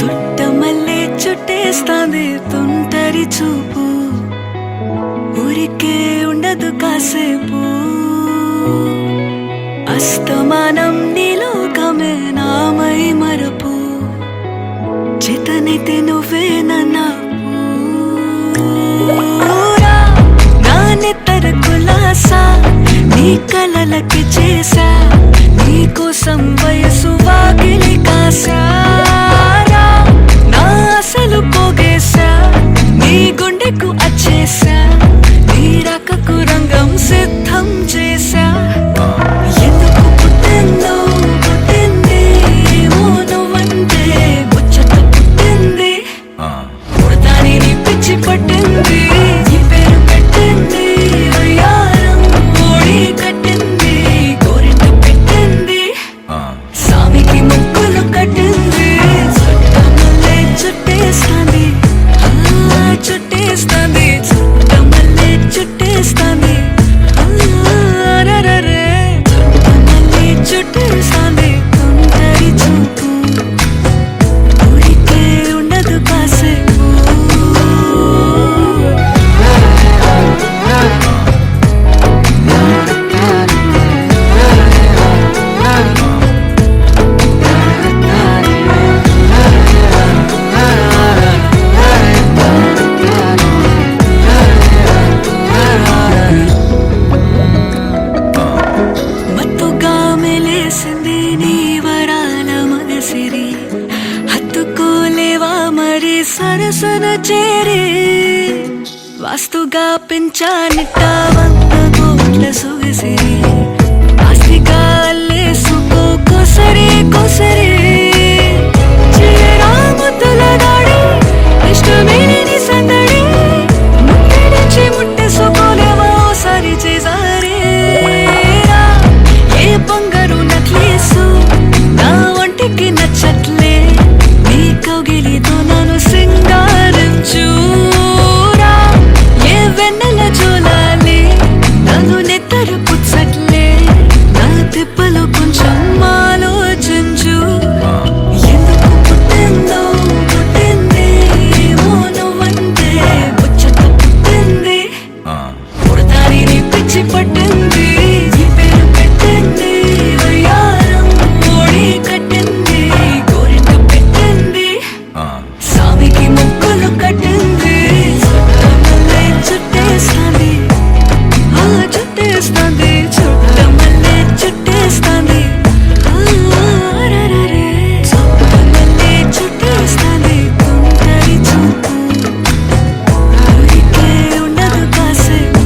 చుట్టమల్లే చుట్టేస్తాంది తుంటరి చూపు, ఊరికే ఉండదు కాసేపు. అస్తమానం నీలోకమే నామై మరపు, చేతనైతే నువ్వే నన్నూరా. నా నెత్తర కులాసా నీ కలలకి చేసా, నీ కోసం వయసు వాకిలి కాసారా. నా అసలు పోగేశా, నీ గుండెకు అచ్చేసా, నీ రకకు రంగం సిద్ధం చేశా. ఎందుకు పుట్టిందో పుట్టింది, ఏమో నువ్వంటే ముచ్చట పుట్టింది. పుడతాని నీ పిచ్చి పట్టింది, నీ పేరు పెట్టింది వయ్యారం ఓడి కట్టింది, గోరింట పెట్టింది, సామికి ముక్కులు కట్టింది. చుట్టమల్లే చుట్టేస్తాంది, చుట్టేస్తాంది, చుట్టమల్లే చుట్టేస్తాంది. చుట్టమల్లే చుట్టేస్తాంది తుంటరి చూపు, ఊరికే ఉండదు కాసేపు. మత్తుగా మెలేసింది నీ వరాల మనసిరి, హత్తుకోలేవా మరి సరసన చేరి. వాస్తుగా పెంచానిట్ట 100 కోట్ల సొగసిరి, ఆస్తిగా అల్లేసుకో కొసరి కొసరి. చీరాముతుల దాడి ఇష్టమేని సందడి, ముట్టడిచి ముట్టేసుకోలేవా ఓసారి చేసారి. ఏ బంగారు నక్లీసు నా ఒంటికి నచ్చట్లే, నీ కౌగిలితో నన్ను సింగారించురా. ఏ వెన్నెల జోలాలి నన్ను నెత్తరు పుచ్చట్లే, నా తిప్పలు కొంచెం ఆలోచించు. ఎందుకు పుట్టిందో పుట్టింది, ఏమో నువ్వంటే ముచ్చట పుట్టింది. పుడతాని నీ పిచ్చి పట్టింది, నీ పేరు పెట్టింది వయ్యారం ఓడి కట్టింది, గోరింట పెట్టింది, సామికి ముక్కులు కట్టింది. చుట్టమల్లే చుట్టేస్తాంది, చుట్టేస్తాంది, చుట్టమల్లే చుట్టేస్తాంది. చుట్టమల్లే చుట్టేస్తాంది తుంటరి చూపు, ఊరికే ఉండదు కాసేపు.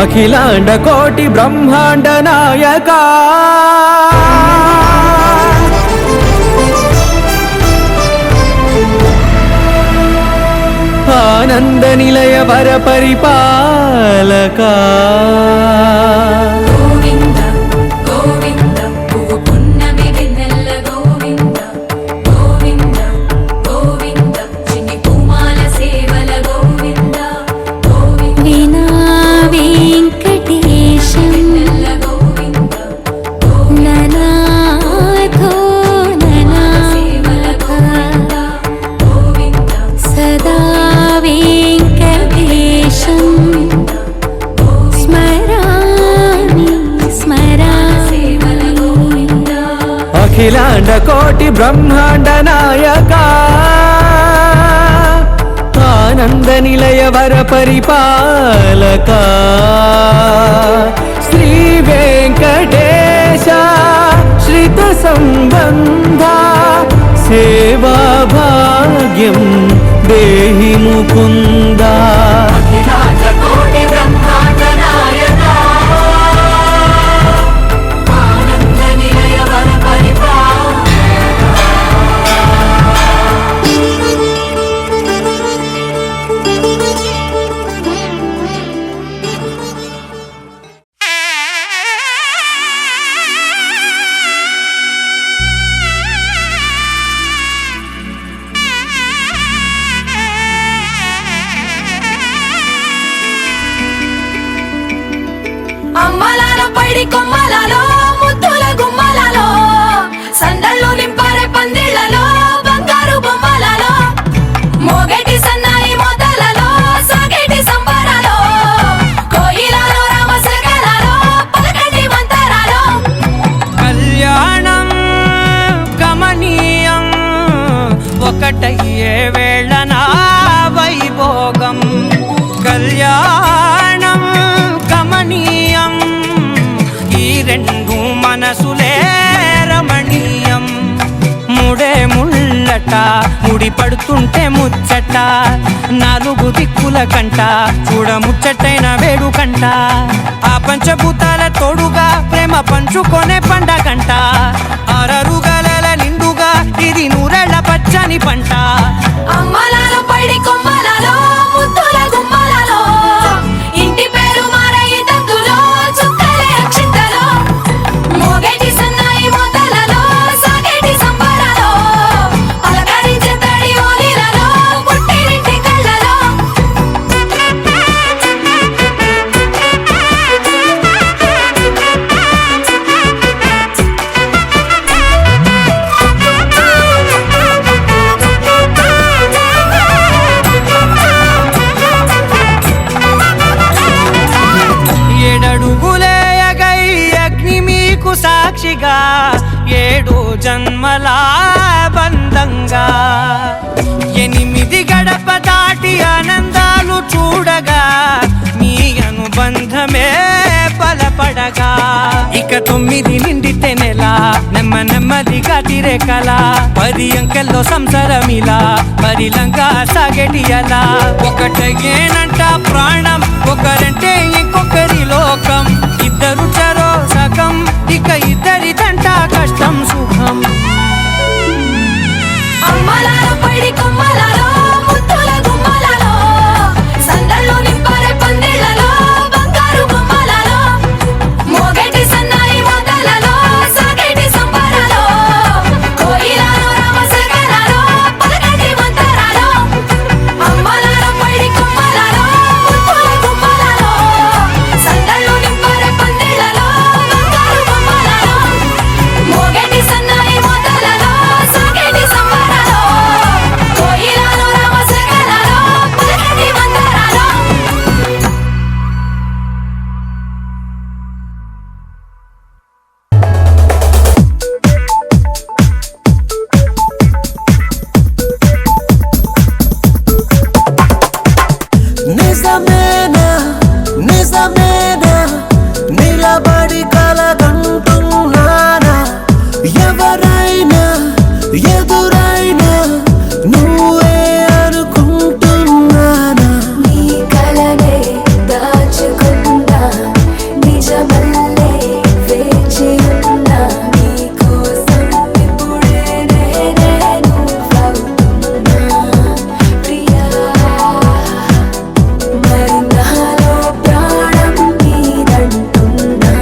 అఖిలాండ కోటి బ్రహ్మాండ నాయకా, ఆనంద నిలయ వర పరిపాలకా. గోవింద గోవింద పువ్వు పున్నమి వెన్నెల గోవింద, గోవింద గోవింద చిన్ని పూమాల సేవల గోవింద, గోవింద వినా వెంకటేశం వెన్నెల గోవింద, ననాథో ననా సేవల గోవింద, గోవింద సదా వెంకటేశం స్మరామి సేవల గోవింద. అఖిలాండ కోటి బ్రహ్మాండ నాయకా, ఆనంద నిలయ వర పరిపాలకా. శ్రీ వెంకటేశ శ్రిత సంబంధ, సేవా భాగ్యం దేహి ముకుందా. అఖిలాండ కోటి బ్రహ్మాండ నాయకా, ఆనంద నిలయ వర పరిపాలక. పైడి కొమ్మలలో ముద్దుల గుమ్మలలో సందళ్ళు నింపారే పందిళ్లలో బంగారు బొమ్మలలో మోగేటి సన్నాయి మొదలలో సాగేటి సంబరాలో కోయిలలో రామశకలలో పలకటి మంతరాలో కళ్యాణం గమనీయం ఒకటయ్యే వేళ నా వైభోగం కళ్యాణం గమనీయం ఈ రెండు మనసులే రమణీయం ముడే ముళ్ళట ముడి పడుతుంటే ముచ్చట నాలుగు దిక్కుల కంట చూడ ముచ్చటైన వేడుకంట ఆ పంచభూతాల తోడుగా ప్రేమ పంచుకొనే పండగంట అరరుగలల నిండుగా ఇది నూరెళ్ళ పచ్చని పంట అమ్మలలో పైడి కొమ్మలలో ముద్దుల గుమ్మలలో ఇంటి పేరు మారయి తందులో చుక్కలే అక్షింతలో మోగేటి సన్నాయి మొదలలో సాగేటి సంబరాలో పలకరించే తడి ఓలిలలో పుట్టినింటి కళ్ళలో ఏడడుగులే ఎగై అగ్ని మీకు సాక్షిగా ఏడు జన్మల బంధంగా ఎనిమిది గడప దాటి ఆనందాలు చూడగా మీ అనుబంధమే బలపడగా ఇక 9 నిండితే నెల నెమ్మదిగా తిరేకల 10 అంకెల్లో సంసారమిలా పరిలంగా సాగేటియలా ఒకటేనంట ప్రాణం ఒకరంటే ఇంకొకరి లోకం ఇద్దరు చరో సగం ఇక ఇద్దరిదంట కష్టం సుఖం అమ్మలలో పైడి కొమ్మలలో ముద్దుల గుమ్మలలో సందళ్ళు నింపారే పందిళ్లలో బంగారు బొమ్మలలో మోగేటి సన్నాయి మొదలలో సాగేటి సంబరాలో కోయిలలో రామశకలలో పలకటి మంతరాలో అమ్మలలో పైడి కొమ్మలలో ముద్దుల గుమ్మలలో సందళ్ళు నింపారే పందిళ్లలో బంగారు బొమ్మలలో మోగేటి సన్నాయి మొదలలో సాగేటి సంబరాలో కోయిలలో రామశకలలో పలకటి మంతరాలో నిజమేనా నిజమేనా నిలబడి కలగంటున్నానా ఎవరైనా ఎదురైనా నువ్వే అనుకుంటున్నానా నీ కలనే దాచుకున్నా నిజమల్లే వేచి ఉన్నా నీ కోసం ఇప్పుడే నేను అవుతున్నా ప్రియా మరి నాలో ప్రాణం నీదంటున్నా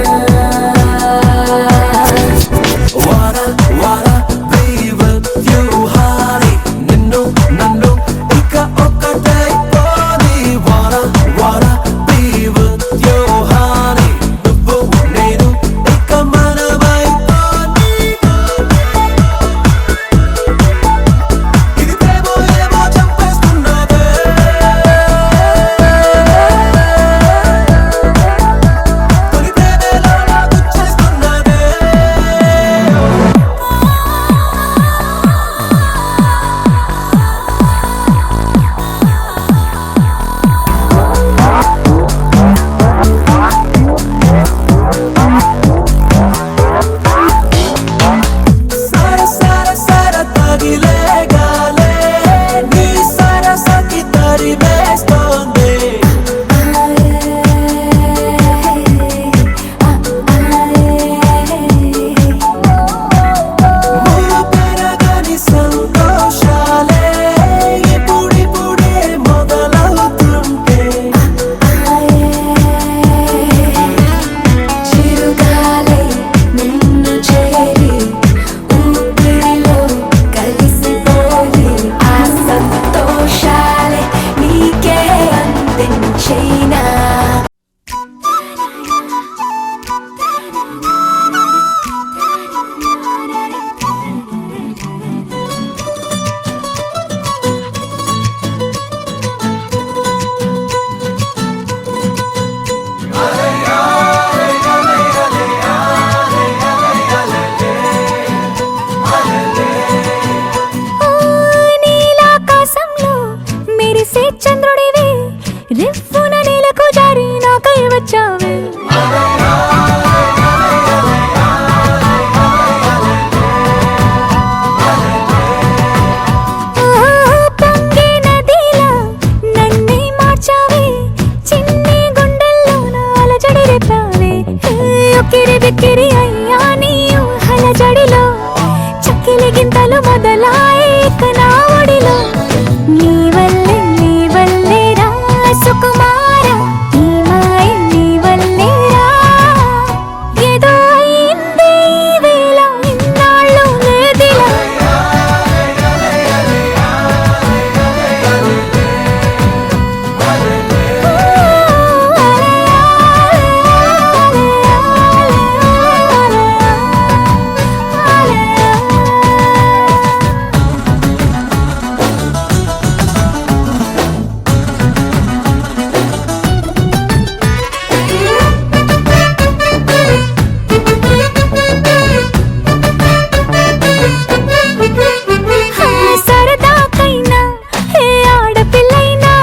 మెరిసే చంద్రుడివి రివ్వున నేలకు జారి నాకై వచ్చావే పొంగే నదిలా నన్నే మార్చావే చిన్ని గుండెల్లోన అలజడి రేపావే ఉక్కిరి బిక్కిరి అయ్యా నీ ఊహల జడిలో చక్కిలి గింతలు మొదలాయే నా ఒడిలో నీ వల్లే రా సుకుమార నీ మాయ నీ వల్లే రా ఏదో అయింది ఈ వేళ ఇన్నాళ్ళు లేదిలా సరదాకైనా హే ఆడపిల్లైనా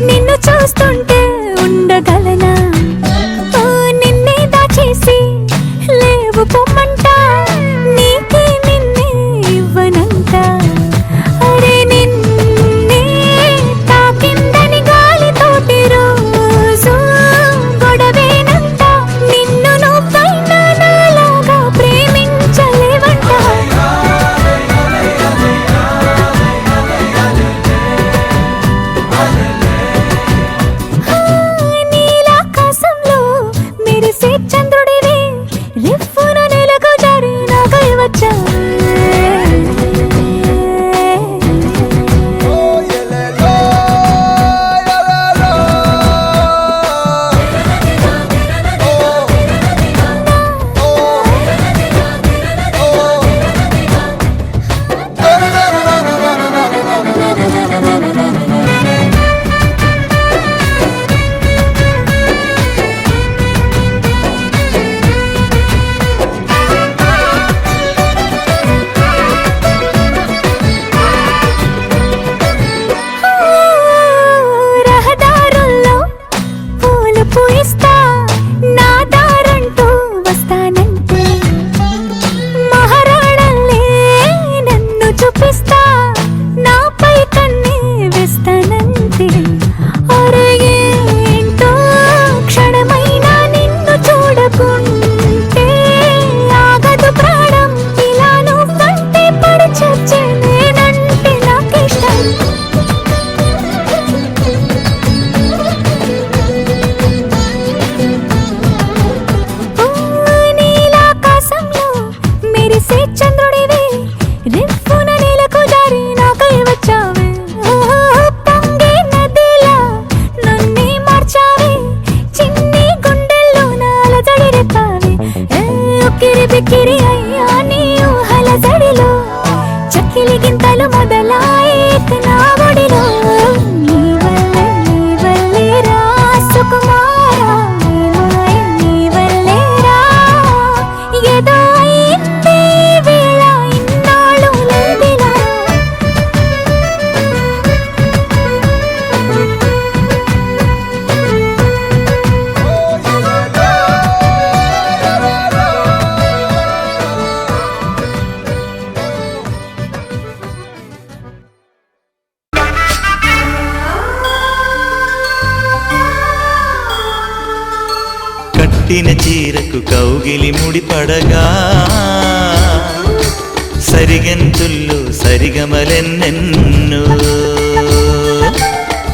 నిన్ను చూస్తుంటే ఉండగలనా నిన్నే దాచేసి లేవు పొమ్మంట నీకే నిన్నే ఇవ్వనంట అరే నిన్నే తాకిందని గాలితోటి రోజు గొడవేనంట నిన్ను నువ్వైనా నాలాగా ప్రేమించలేవంట నీలాకాశంలో మెరిసే చంద్రుడివి రివ్వున నేలకు జారి నాకై వచ్చావే రహదారుల్లో పూలు పూయిస్తా నా దారంటూ వస్తానంటే మహారాణల్లే నన్ను చూపిస్తా నాపై కన్నే వేస్తానంటే అరే ఏంటో క్షణమైనా నిన్ను చూడకుంటే ఆగదు ప్రాణం ఇలా నువ్వంటే పడి చచ్చే నేనంటే నాకిష్టం నీలాకాశంలో మెరిసే చంద్రుడివి రివ్వున నేలకు జారి నాకై వచ్చావే పొంగే నదిలా నన్నే మార్చావే చిన్ని గుండెల్లోన అలజడి రేపావే ఉక్కిరి బిక్కిరి అయ్యా నీ ఊహల జడిలో చక్కిలి గింతలు మొదలాయే నా ఒడిలో నీ వల్లే రా సుకుమార నీ మాయ నీ వల్లే రా ఏదో అయింది ఈ వేళ ఇన్నాళ్ళు లేదిలా కట్టిన చీరకు కౌగిలి ముడిపడగా సరిగంతుల్లో సరిగమలెన్నెన్నో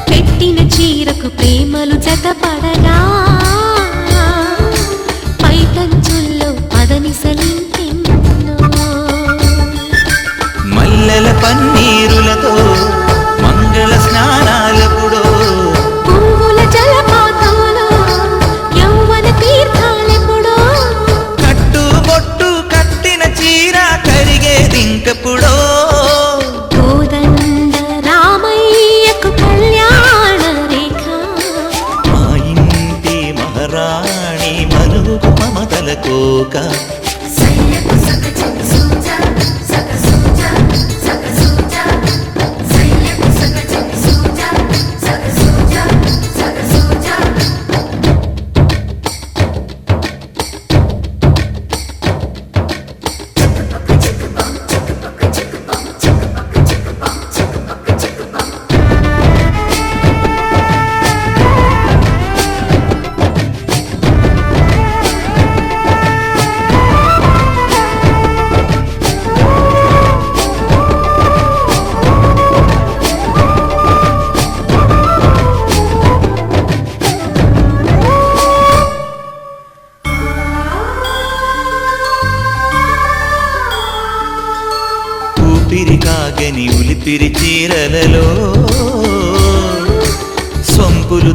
పెట్టిన చీరకు ప్రేమలు జతపడగా పైటంచుల్లో పదనిసలింకెన్నో మల్లెల పన్నీరులతో మంగళ స్నానాలెప్పుడో పువ్వుల జలపాతంలో యౌవన తీర్థాలెప్పుడో కట్టుబొట్టు కట్టిన చీర కరిగేదింకప్పుడో కోదండ రామయ్యకు కళ్యాణ రేఖ మా ఇంటి మహారాణి మనుకు మమతల కోక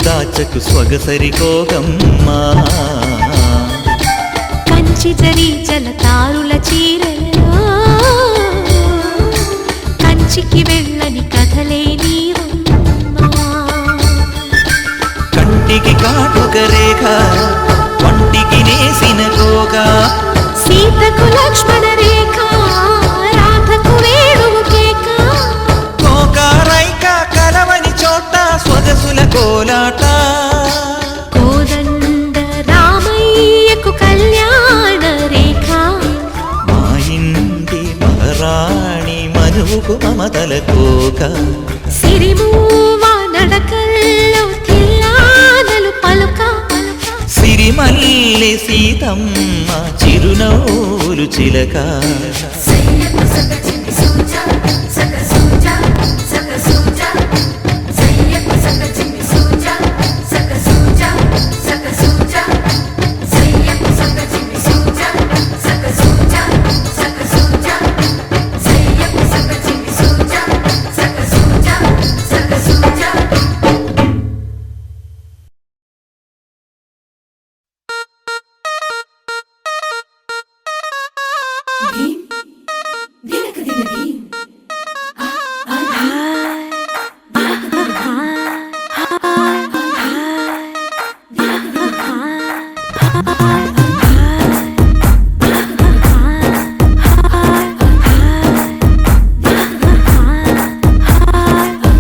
దాచకు సొగసరి కోగమ్మా కంచి జరి జలతారుల చీరలో కంచికి వెళ్ళని కథలే నీవమ్మా కంటికి కాటుక రేఖ వంటికి నేసిన గోగా సీతకు లక్ష్మణ రేఖ రాధకు వేణువు కేక కోకారైక కలవని చోట సొగసుల కోలాట కోదండ రామయ్యకు కళ్యాణ రేఖ మా ఇంటి మహారాణి మనువుకు మమతల కోక సిరిమూవ నడకల్లో తిల్లానలు పలుక సిరిమల్లె సీతమ్మ చిరునవ్వులు చిలక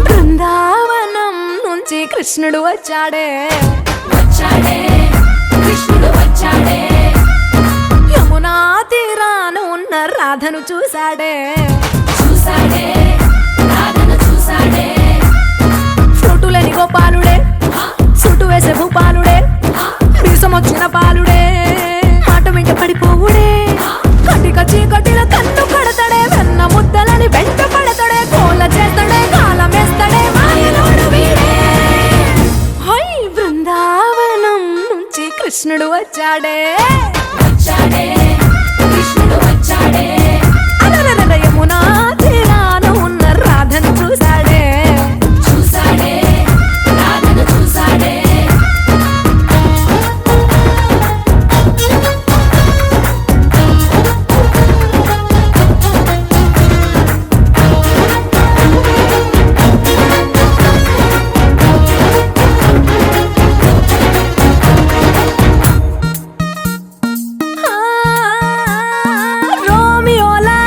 బృందావనం నుంచి కృష్ణుడు వచ్చాడే యమునా తీరాన ఉన్న రాధను చూశాడే ఫ్రూటులేని గోపాలుడే సుటు వేసే భూపాలుడే మీసం వచ్చిన పాలుడే మాట వెంట పడిపోవుడే కటిక చీకటిల కన్ను కడతాడే వెన్న ముద్దలని వెంట పడతాడే కోల చేస్తాడే కాలం వేస్తాడే మాయలోడు వీడే హై బృందావనం నుంచి కృష్ణుడు వచ్చాడే అలరల యమునా తీరాన ఉన్న రాధను చూశాడే రోమియోలా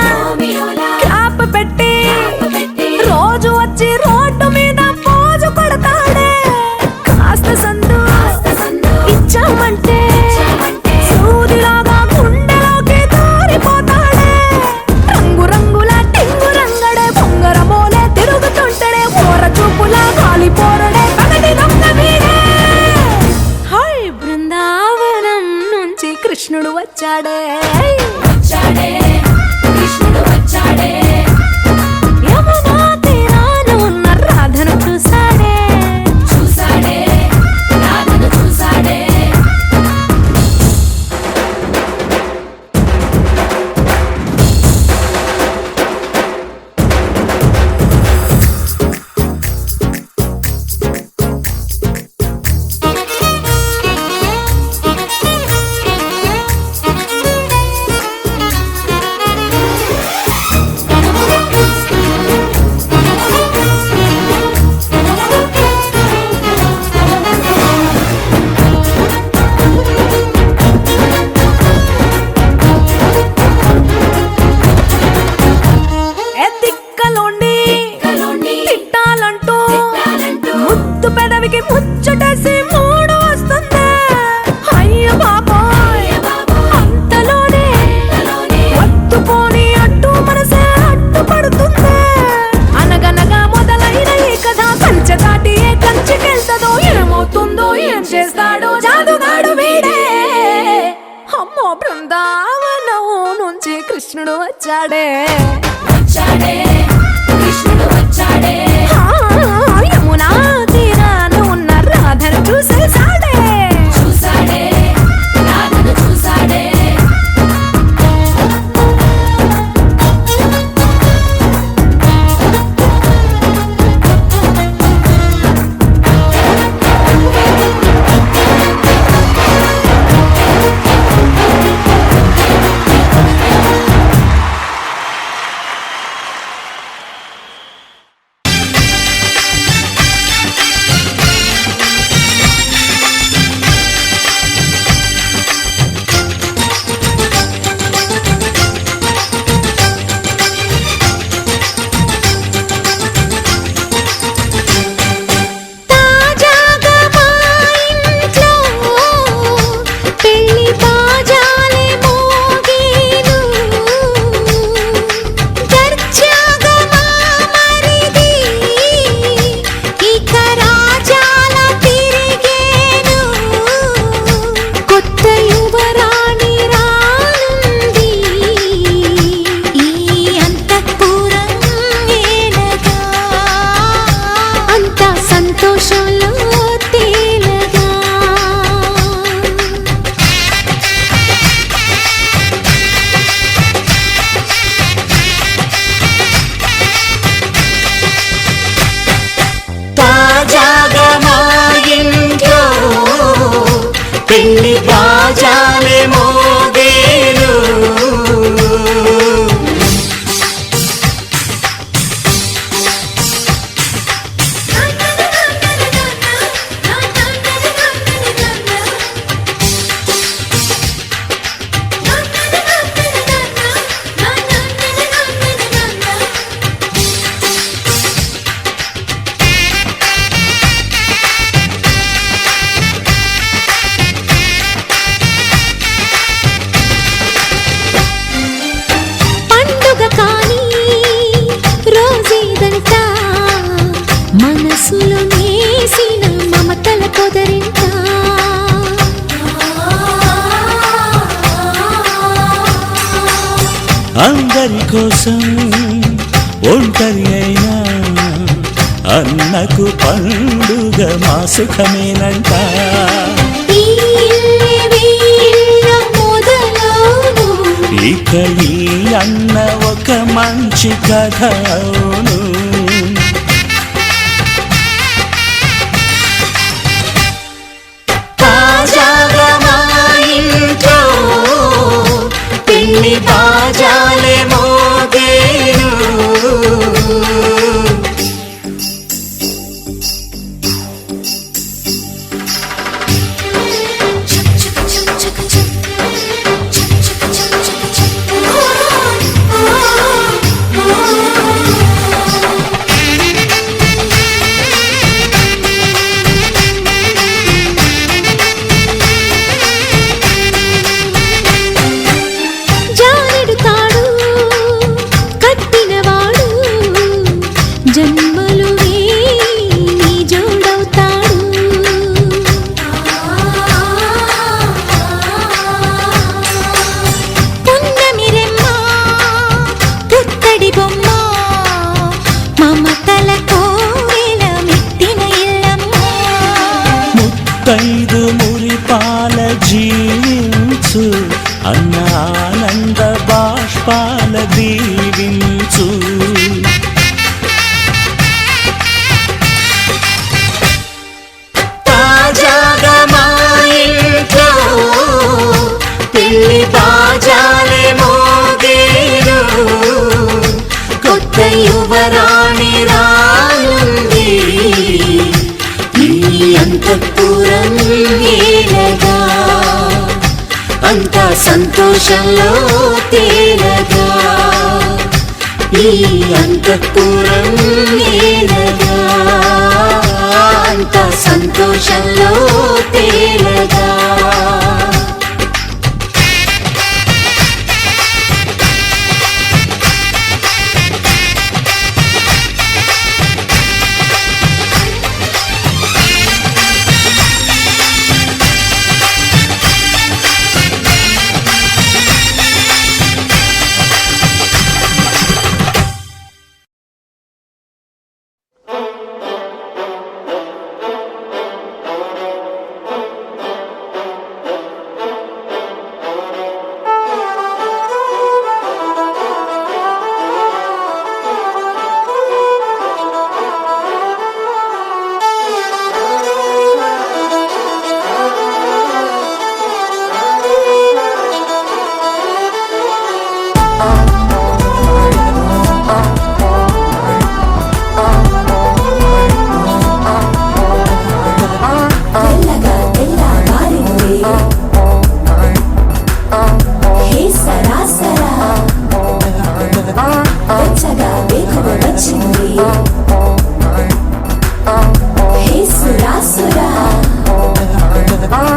క్లాప్ పెట్టి రోజు వచ్చి రోడ్డు మీద పోజు కొడతాడే కాస్త సందు ఇచ్చామంటే సూదిలాగా గుండెలోకి దూరిపోతాడే రంగు రంగుల టింగు రంగడే బొంగరమోలే తిరుగుతుంటాడే ఓర చూపులా కాలిపోరడే పగటి దొంగ వీడే హై బృందావనం నుంచి కృష్ణుడు వచ్చాడే యమునా తీరాన ఉన్న రాధను చూశాడే తిట్టాలంటూ ముద్దు పెదవికి ముచ్చటేసి మూడు వస్తుంది అయ్య బాబాయ్ అంతలోనే వత్తుపోని అట్టు మనసే అడ్డుపడుతుంది అనగనగా మొదలైన ఈ కథ కంచె దాటి ఏ కంచెకెళ్తదో ఏమవుతుందో ఏం చేస్తాడో జాదుగాడు వీడే అమ్మో బృందావనం నుంచి కృష్ణుడు వచ్చాడే యమునా తీరాన ఉన్న రాధను చూసేశాడే సంతోషంలో తేలగా తాజాగా మా ఇంట్లో పెళ్లి బాజాలే మోగేను పండుగ కానీ రోజేదంట మనసులో నేసిన మమతల పొదరింట అందరి కోసం ఒంటరి అయినా అన్నకు పండుగ మా సుఖమేనంట ఈ వీళ్ళ మొదలవును ఇక ఈ అన్న ఒక మంచి కథ అవును తాజాగా మా ఇంట్లో పెళ్లి బాజాలే మోగేను జానెడు తాడు కట్టినవాడు జన్మలు నీ జోడవుతాడు పున్నమిరెమ్మ పుత్తడి బొమ్మ మమతల కోవెల మెట్టిన ఇల్లమ్మ ముత్తైదు మురిపాల జీవించు అన్న ఆనంద బాష్పాల దీవించు తాజాగా మా ఇంట్లో పెళ్లి బాజాలే మోగేను కొత్త యువరాణి రానుంది ఈ అంతఃపురం ఏలగా అంతా సంతోషంలో తేలగా ఈ అంతఃపురం ఏలగా అంతా సంతోషంలో తేలగా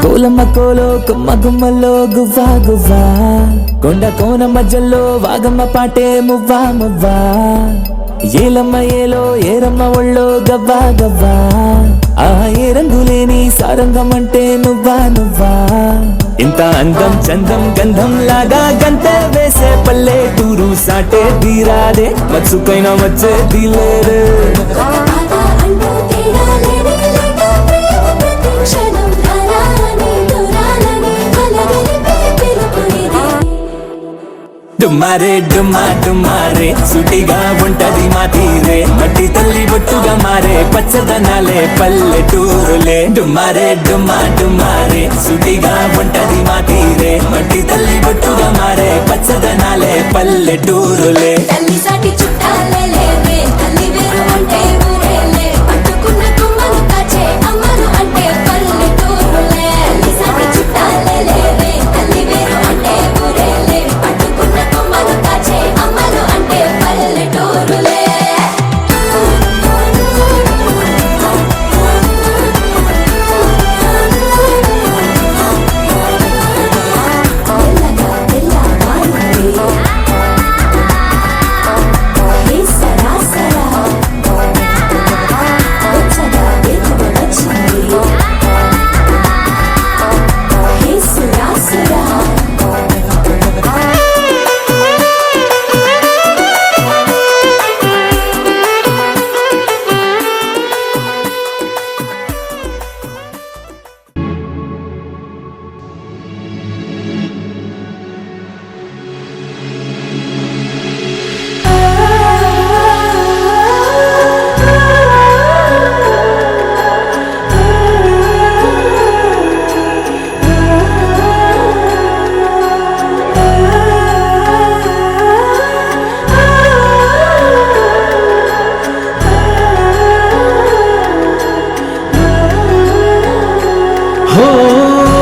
కోలమ్మ కోలో కొమ్మ గుమ్మలో గువ్వా గువ్వా కొండ కోన మధ్యలో వాగమ్మ పాటే మువ్వా మువ్వా ఏలమ్మ ఏలో ఏరమ్మ ఒళ్ళో గవ్వా గవ్వా ఆ ఏ రంగులేని సారంగం అంటే నువ్వా నువ్వా ఇంత అందం చందం గంధం లాగా గంతే వేసే పల్లెటూరు సాటే తీరాదే మత్సుకైనా వచ్చే తీలేరే అంటూ తేడా లేదే డుమ్మారే డుమ్మా డుమ్మారే సుటిగా ఉంటది మా తీరే మట్టి తల్లి బొట్టుగా మారే పచ్చదనాలే పల్లెటూరులే డుమ్మారే డుమ్మా డుమ్మారే సుటిగా ఉంటది మా తీరే మట్టి తల్లి బొట్టుగా మారే పచ్చదనాలే పల్లెటూరులే తల్లి సాటి చుట్టాలే లేవే తల్లి వేరు అంటే ఊరేలే పట్టుకున్న కొమ్మలు కాచే అమ్మలు అంటే పల్లెటూరులే తల్లి సాటి చుట్టాలే లేవే తల్లి వేరు అంటే ఊరేలే పట్టుకున్న కొమ్మలు కాచే అమ్మలు అంటే పల్లెటూరులే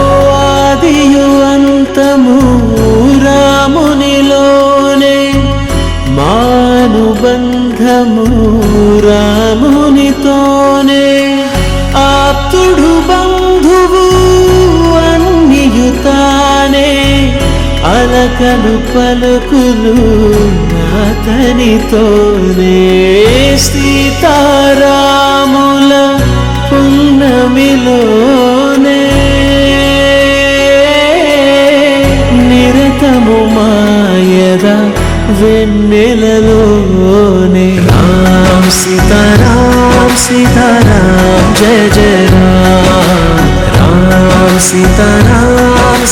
ఆదియు అంతము రామునిలోనే మానుబంధము రామునితోనే ఆప్తుడు బంధువు అన్నియుతానే అలకలు పలుకులు అతనితోనే సీతారాముల పున్నమిలోనే నిరతము మాయద వెన్నెలలోనే రామ్ సీతారామ్ సీతారామ్ జయ జయ రామ్ రామ్ సీతారామ్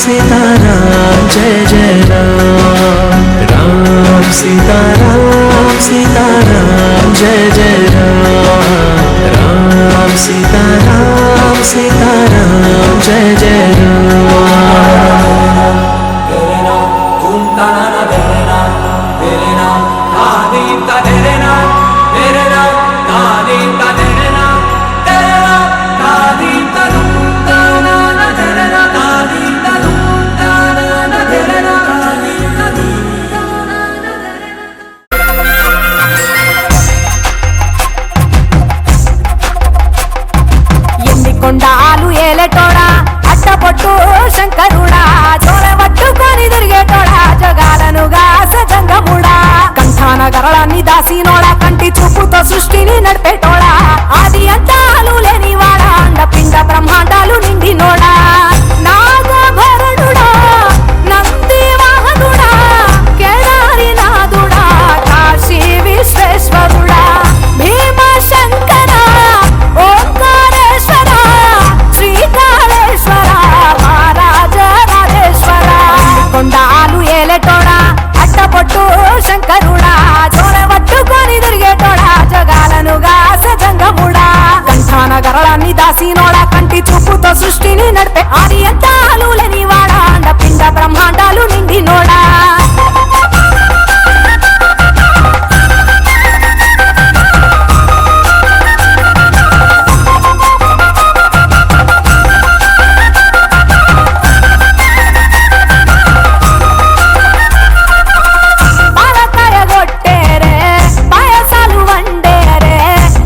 సీతారామ్ జయ జయ రామ్ రామ్ సీతారామ్ సీతారామ్ జయ జయ రామ్ రామ్ సీతారామ్ సీతారామ్ జయ జయ రామ్ కొండాలు ఏలేటోడా అట్టపొట్టు శంకరుడా జోలవట్టుకొని తిరిగేటోడా జగాలనుగా సజంగముడా కంఠాన గరళాన్ని దాసినోడా కంటి చూపుతో సృష్టిని నడిపేటోడా ఆది అంతాలు లేనివాడా అండ పిండ బ్రహ్మాండాలు నిండినోడా నాగభరణుడా నంది వాహనుడా కేదారి నాథుడా కాశీ విశ్వేశ్వరుడా భీమశంకర ఓంకారేశ్వర శ్రీకాళేశ్వర మహారాజ రాజేశ్వర కొండాలు ఏలేటోడా అట్టపొట్టు శంకరుడా జోలవట్టుకొని తిరిగేటోడా జగాలనుగా సజంగముడా కంఠాన గరళాన్ని దాసినోడా కంటి చూపుతో సృష్టిని నడిపే ఆది అంతాలు లేనివాడా అండ పిండ బ్రహ్మాండాలు నిండినోడా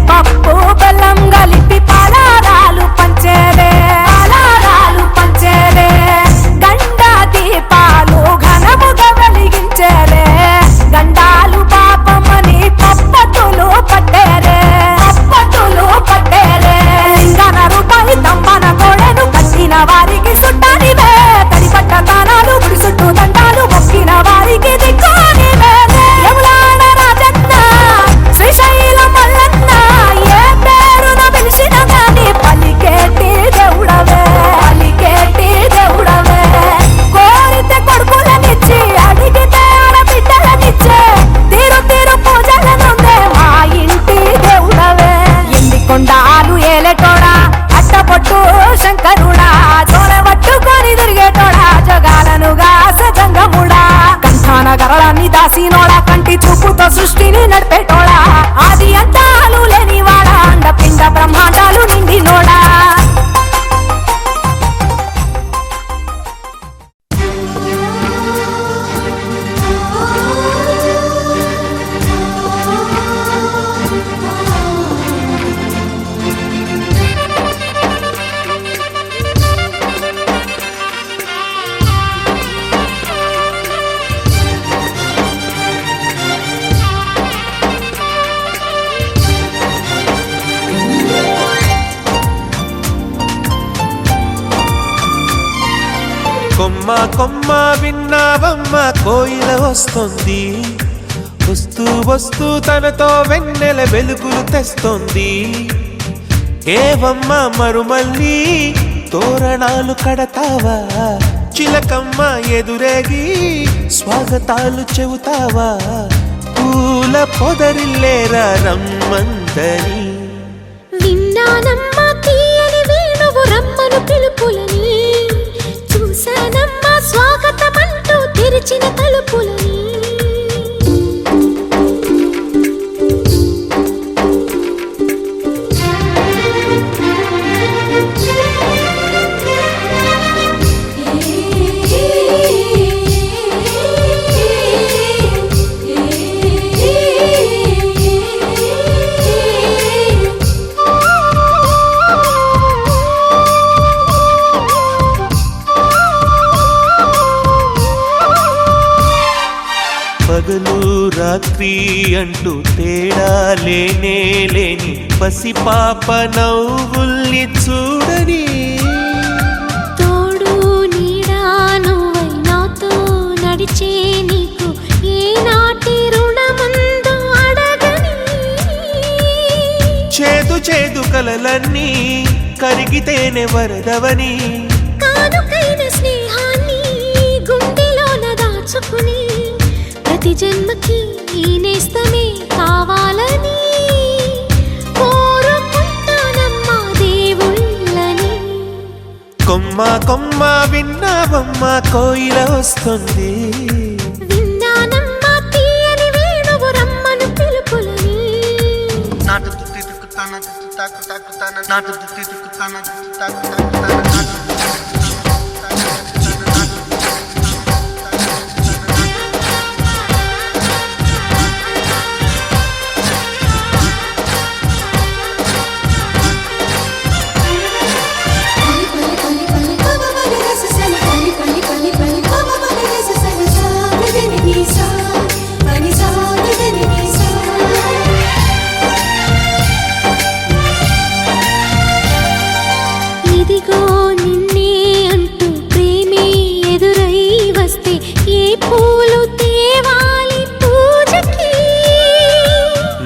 పప్పు బెల్లం కలిపి పలారాలు పంచేరే పొట్టు శంకరుడా జోలె పట్టుకొని తిరిగేటోడా జగాలను గాస జంగముడా కంఠాన గరళాన్ని దాసినోడా కంటి చూపుతో సృష్టిని నడిపేటోడా ఆది అంతాలు లేనివాడా అండ పిండ బ్రహ్మాండాలు నిండినోడా కొమ్మ కొమ్మ విన్నావమ్మ కోయిల వస్తుంది వస్తూ వస్తూ తనతో వెన్నెల వెలుగులు తెస్తుంది ఏవమ్మ మరుమల్లి తోరణాలు కడతావా చిలకమ్మ ఎదురేగి స్వాగతాలు చెబుతావా పూల పొదరిల్లేరా రమ్మందని విన్నానమ్మ తీయని వేణువు రమ్మను పిలుపులని చూశానమ్మ స్వాగతమంటూ తెరిచిన తలుపులని పగలు రాత్రి అంటూ తేడా లేనే లేని పసిపాప నవ్వుల్ని చూడని తోడు నీడా నువ్వై నాతో నడిచే నీకు ఏనాటి రుణమందు అడగని చేదు చేదు కలలన్నీ కరిగితేనే వరదవని కానుకైన స్నేహాన్ని గుండెలోన దాచుకుని ప్రతి జన్మకి ఈ నేస్తమే కావాలని కోరుకుంటానమ్మా దేవుళ్ళని కొమ్మ కొమ్మ విన్నావమ్మ కోయిల వస్తుంది విన్నానమ్మా తీయని వేణువు రమ్మను పిలుపులని నాటు తుత్తి తుక్కుతాన తుత్తు తాకు తాకుతాన నాటు తుత్తి తుక్కుతాన తుత్తు తాకు తాకుతాన నాటు ఇదిగో నిన్నే అంటూ ప్రేమే ఎదురై వస్తే ఏ పూలు తేవాలి పూజకి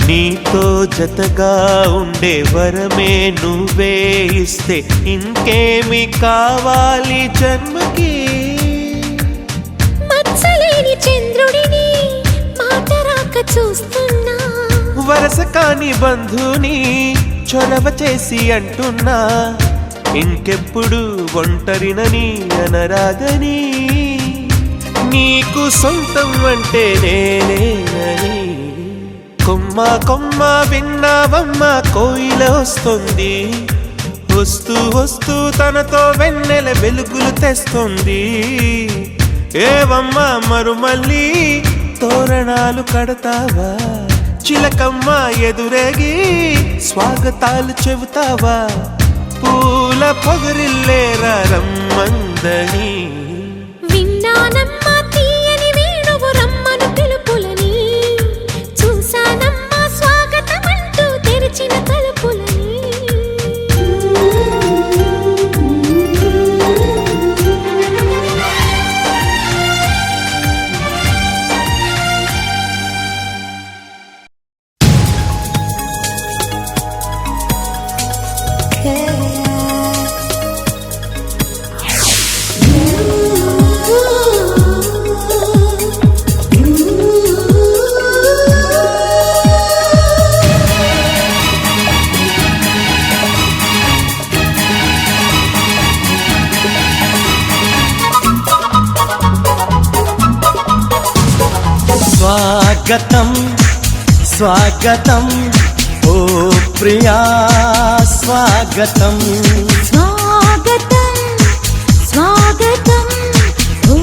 నీతో జతగా ఉండే వరమే నువ్వే ఇస్తే ఇంకేమి కావాలి జన్మకి మచ్చలేని చంద్రుడిని మాట రాక చూస్తున్నా వరస కాని బంధుని చొరవ చేసి అంటున్నా ఇంకెప్పుడు ఒంటరినని అనరాదని నీకు సొంతం అంటే నేనేనని కొమ్మ కొమ్మ విన్నావమ్మ కోయిల వస్తుంది వస్తూ వస్తూ తనతో వెన్నెల వెలుగులు తెస్తుంది ఏవమ్మ మరుమల్లి తోరణాలు కడతావా చిలకమ్మ ఎదురేగి స్వాగతాలు చెబుతావా పూల పొగరిల్లేరా రమ్మందని విన్నానమ్మా తీయని వేణువు రమ్మను పిలుపులని చూశానమ్మా స్వాగతమంటూ తెరిచిన తలుపులని స్వాగతం స్వాగతం ఓ ప్రియా స్వాగతం స్వాగతం స్వాగతం ఓ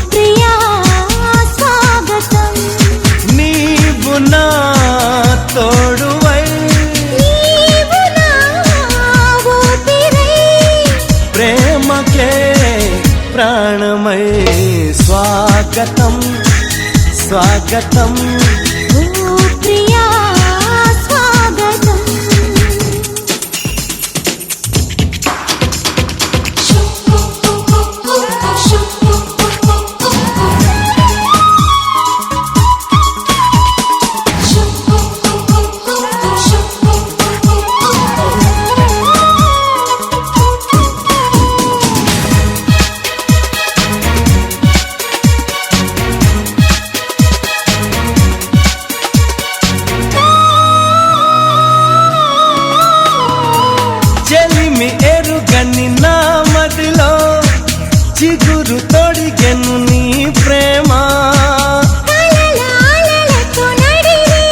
ప్రియా స్వాగతం నీవు నా తోడువై నీవు నా ఊపిరై ప్రేమకే ప్రాణమై స్వాగతం స్వాగతం ఓ ప్రియా స్వాగతం చెలిమి ఎరుగని నా మదిలో చిగురు తొడిగెను నీ ప్రేమ కలలాలలతో నడిరే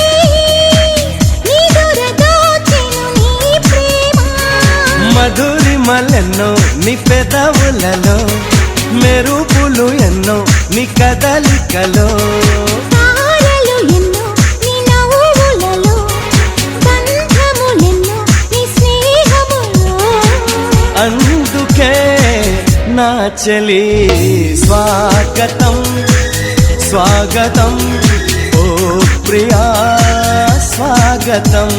నిదుర దోచెను నీ ప్రేమ మధురిమలెన్నో నీ పెదవులలో మెరుపులు ఎన్నో నీ కదలికలో తారలు ఎన్నో నీ నవ్వులలో బంధములెన్నో నీ స్నేహములో అందుకే నా చెలి స్వాగతం స్వాగతం ఓ ప్రియా స్వాగతం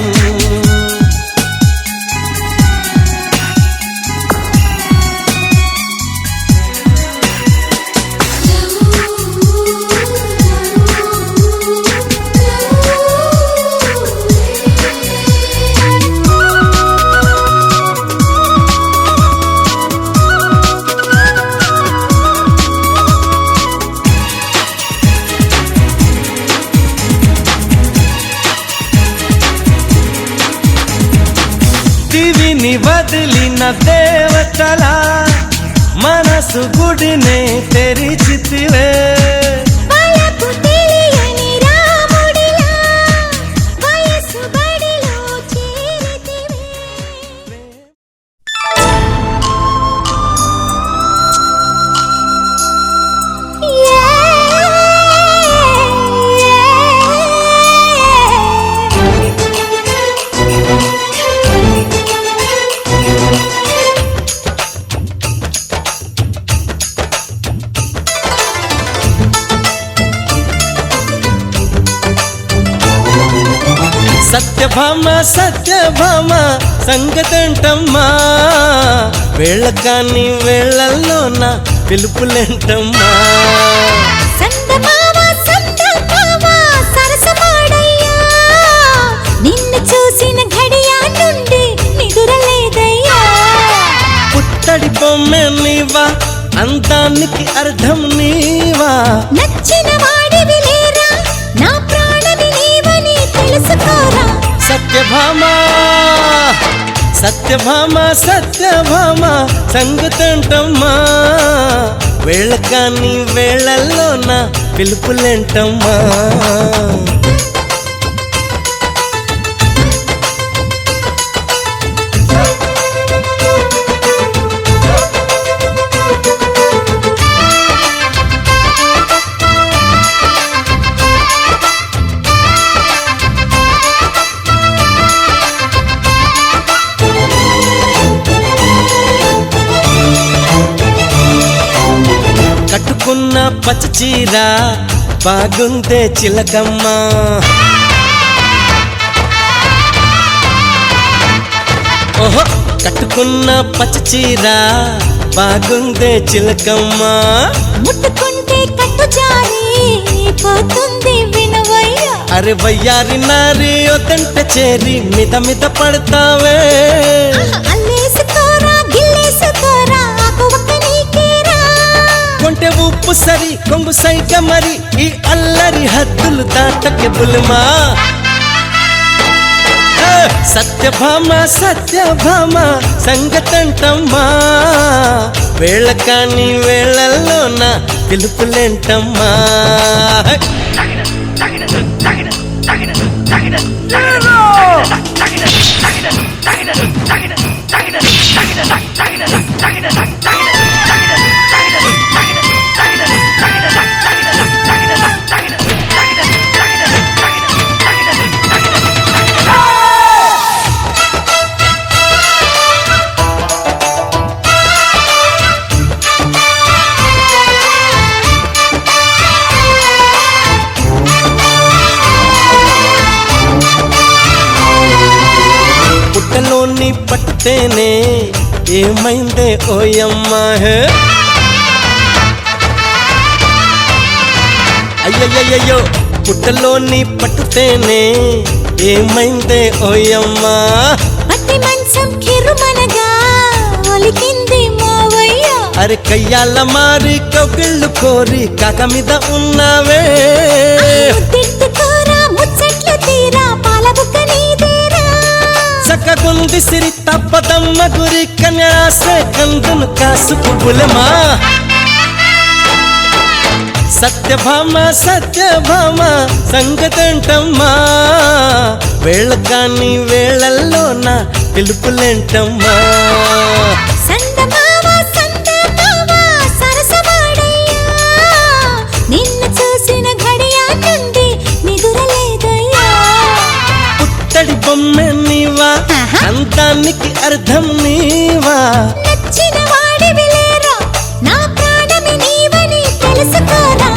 దివిని వదిలిన దేవతల మనసు గుడినే తెరిచితివే వలపు తెలియని రాముడిలా వయసు బడిలో చేరితివే సత్యభామ సత్యభామ సంగతంటమ్మా వేళకాని వేళల్లో నా పిలుపులేంటమ్మా సందమామ సందమామ సరసమాడయ్యా నిన్ను చూసిన ఘడియా నుండి నిదురలేదయ్యా పుట్టడి బొమ్మె నీవా అందానికి అర్థం నీవా నచ్చిన వాడివి లేరా నా ప్రాణమి నీవని తెలుసుకోరా సత్యభామ సత్యభామ సత్యభామ సంగతంటమ్మా వేళకాని వేళల్లో నా పిలుపులేంటమ్మా కట్టుకున్న పచ్చ చీర బాగుందే చిలకమ్మ ఓహో కట్టుకున్న పచ్చ చీర బాగుందే చిలకమ్మ ముట్టుకుంటే కట్టు జారి పోతుంది వినవయ్యా అరే వయ్యారి నారి ఒదంట చేరి మిద మిద పడతావే అల్లేసుకోరా గిల్లేసుకోరా ఆకు ఒక్క నీకేరా కొంటె ఉప్పు సరి కొంగు సైక మరి ఈ అల్లరి హద్దులు దాటకే బుల్మా సత్యభామ సత్యభామ సంగతంటమ్మా వేళకాని వేళల్లో నా పిలుపులేంటమ్మా పుట్టలోని పట్టేనే ఏమైందే ఓయమ్మా హే అయ్యయ్యయ్యో పుట్టలోని పట్టుతేనే ఏమైందే ఓయమ్మా పట్టి మంచం కిరుమనగా ఒలికింది మావయ్య అరే కయ్యాల మారి కౌగిళ్ళు కోరి కాక మీద ఉన్నావే తిట్టుకోరా ముచ్చట్లు తీరా పాల బుక్క నీదేరా చక్కగుంది సిరి తప్పదమ్మ గురి కన్యాసే కందును కాసు పువ్వులమా సత్యభామ సత్యభామ సంగతంటమ్మా వేళ కాని వేళల్లో నా పిలుపులేంటమ్మా సందమావ సందమావ సరసవాడయ్యా నిన్ను చూసిన ఘడియా నుండి నిదురలేదయ్యా పుత్తడి బొమ్మె నీవా అంతానికి అర్థం నీవా నచ్చిన వాడివి లేరా నా ప్రాణమి నీవని తెలుసుకోరా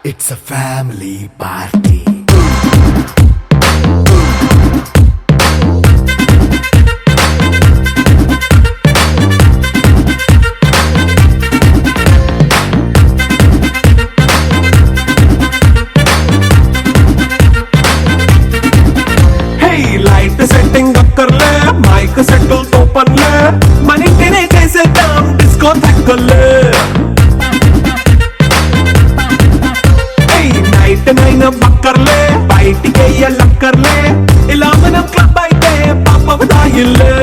It's a family party. Hey, light setting అక్కర్లే మైక్ సెట్టుల్ తో పనులే మన ఇంటినే చేసేద్దాం డిస్కో థక్కర్లే నైట్ నైన్ బక్కర్లే బయటికి లక్కర్లే ఇలా మనం క్లబ్ అయితే పాపదాయిల్లే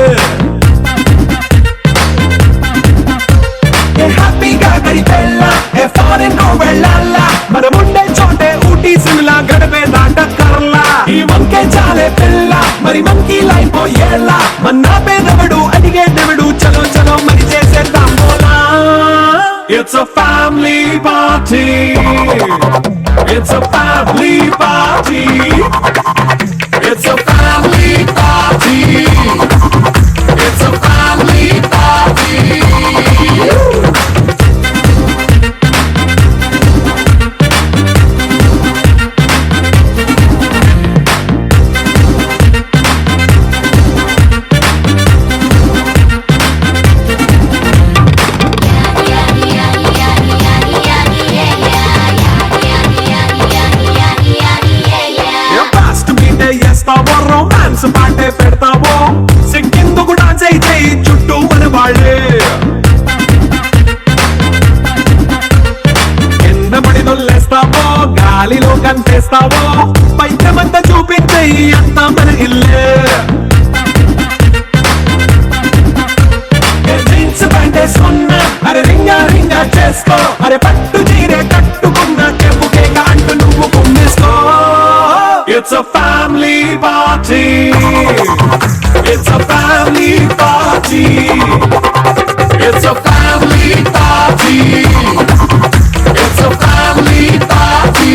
హ్యాపీగా గడిపెళ్ళ ఏ ఫారెన్ వెళ్ళాల మనం ఉండే చోటే ఊటీ సిమ్లా గడపే దాటక్కర్లా ఈ వంకే చాలే పిల్ల మరి మంకీ లైఫ్ ఏళ్ళ మన్నా పేదవడు అడిగేటవడు చలో చలో మరి చేసేద్దాం బోలా It's a family party. It's a family party. It's a family party. It's a family party. Romance పాటే పెడతావో సిక్కిందుకు డాన్స్ అయితే చుట్టూ మన వాళ్ళే కింద పడి నొల్లేస్తావో గాలిలో కనిపిస్తావో పైకమంతా చూపించే అంతా మన ఇల్లే జీన్స్ ప్యాంట్ వేసుకున్నా అరే రింగా రింగా చేసుకో అరే పట్టు చీరే కట్టుకున్నా చెప్పుకే అంటూ నువ్వు కుమ్మేసుకో It's a family party. It's a family party. It's a family party. It's a family party.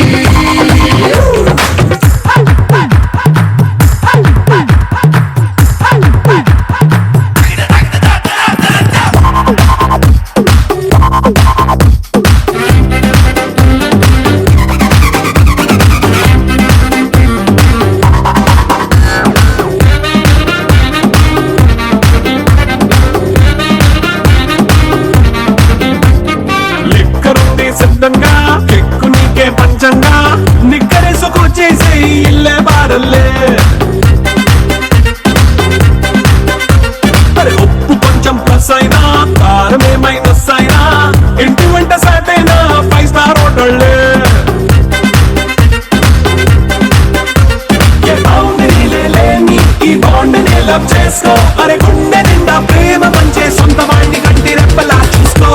చేసుకో అరే గుండె నిండా ప్రేమ మంచే సొంత వాడిని గట్టి రెప్పలా చూసుకో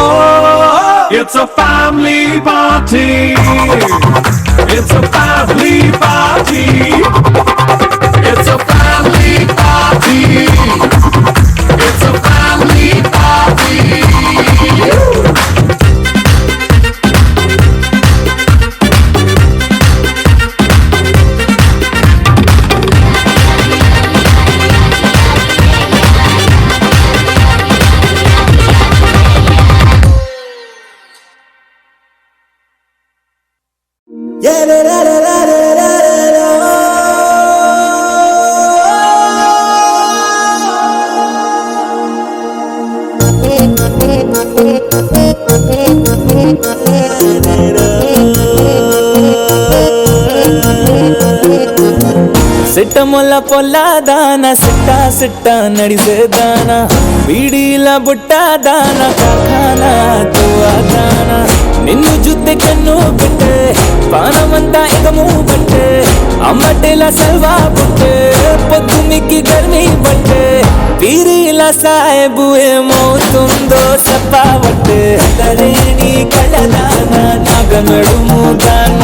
It's a family party It's a family party It's a family party It's a family party సిట్టముల పొల్లాదాన సిట్ట సిట్ట నడిసేదాన బీడీల బుట్టాదాన కాఖానా దువాదాన నిన్ను జుద్దె కన్ను పెట్టే పానమంతా ఎగము బట్టే అమ్మటేల సల్వా బుట్టే పొద్దు మిక్కి గర్మీ బట్టే పీరీల సాహెబు ఏమవుతుందో సప్పావట్టే తరేణి కళ్ళదాన నాగనడుము దాన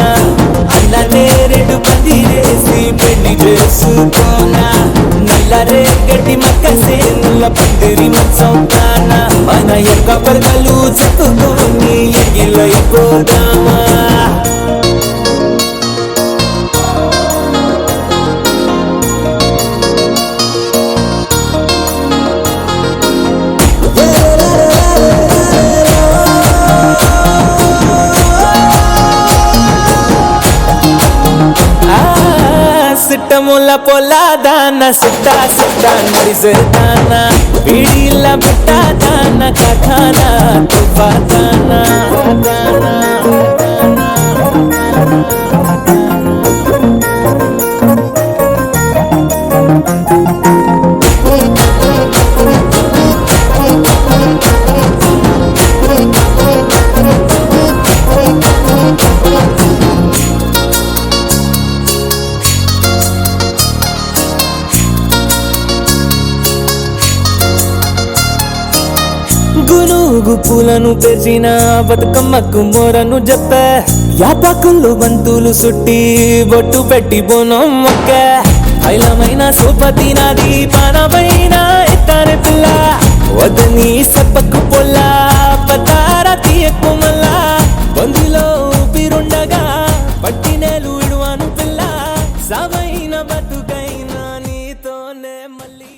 అన్ననే రెండు పందిరేసి పెళ్లి చేసుకోనా నల్లరే గడ్డి మక్కసే నుల్ల పందిరి మచ్చవుతానా మన యొక్క పరకలు చెప్పుకొని ఎగిలైపోదామా సిట్టముల పొలాదాన సిట్ట సిట్ట నడిసేదాన బీడీల బుట్టాదాన కాఖానా తుఫాదాన గునుగు పూలను పెరిచిన బతుకమ్మకు మోరను చెప్ప యాపకులు బంతులు సుట్టి బొట్టు పెట్టి బోనం మొక్క ఐలమైన సూపతి నాది పానమైన ఎత్తారే పిల్ల వదని సప్పకు పొల్ల పతార తీయకు మల్లా బందిలో ఊపిరుండగా పట్టినేలు ఇడువాను పిల్ల సావైన బతుకైనా నీతోనే మళ్ళీ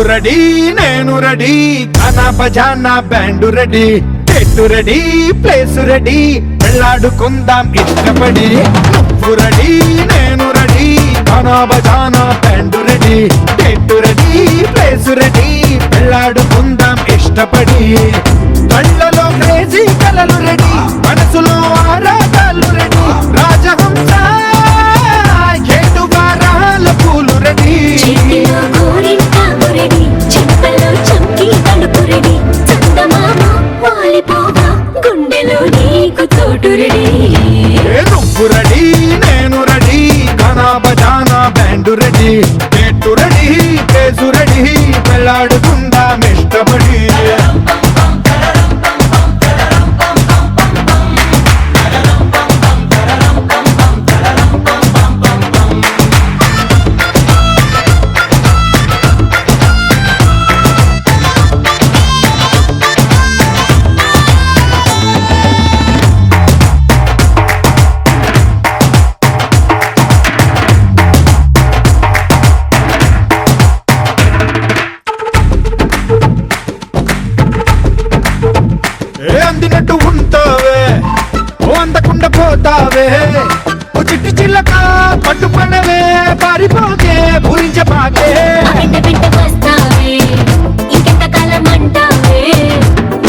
రెడీ నేను రెడీ ఖానా బజానా బ్యాండు రెడీ చెట్టు రెడీ ప్లేస్ రెడీ వెళ్ళాడుకుందాం ఇష్టపడి నువ్వు రెడీ నేను రెడీ ఖానా బజానా బ్యాండు రెడీ చెట్టు రెడీ ప్లేస్ రెడీ వెళ్ళాడుకుందాం ఇష్టపడి కళ్ళలో క్రేజీ కలలు రెడీ మనసులో ఆరాటాలు రెడీ రాజహంస ఏడు వారాల పూలు రెడీ గుండెలో నీకు తోటు రెడీ నువ్వు రెడీ నేను రెడీ ఖానా బజానా బ్యాండు రెడీ చెట్టు రెడీ కేసు రెడీ వెళ్ళాడుకుందాం ఇష్టపడి అందినట్టు ఉంటావే ఓ అందకుండా పోతావే ఓ చిట్టి చిల్లక పట్టుకున్నవే పారిపోకే పూరించబాకే వస్తావే ఇంకెంత కాలం అంటావే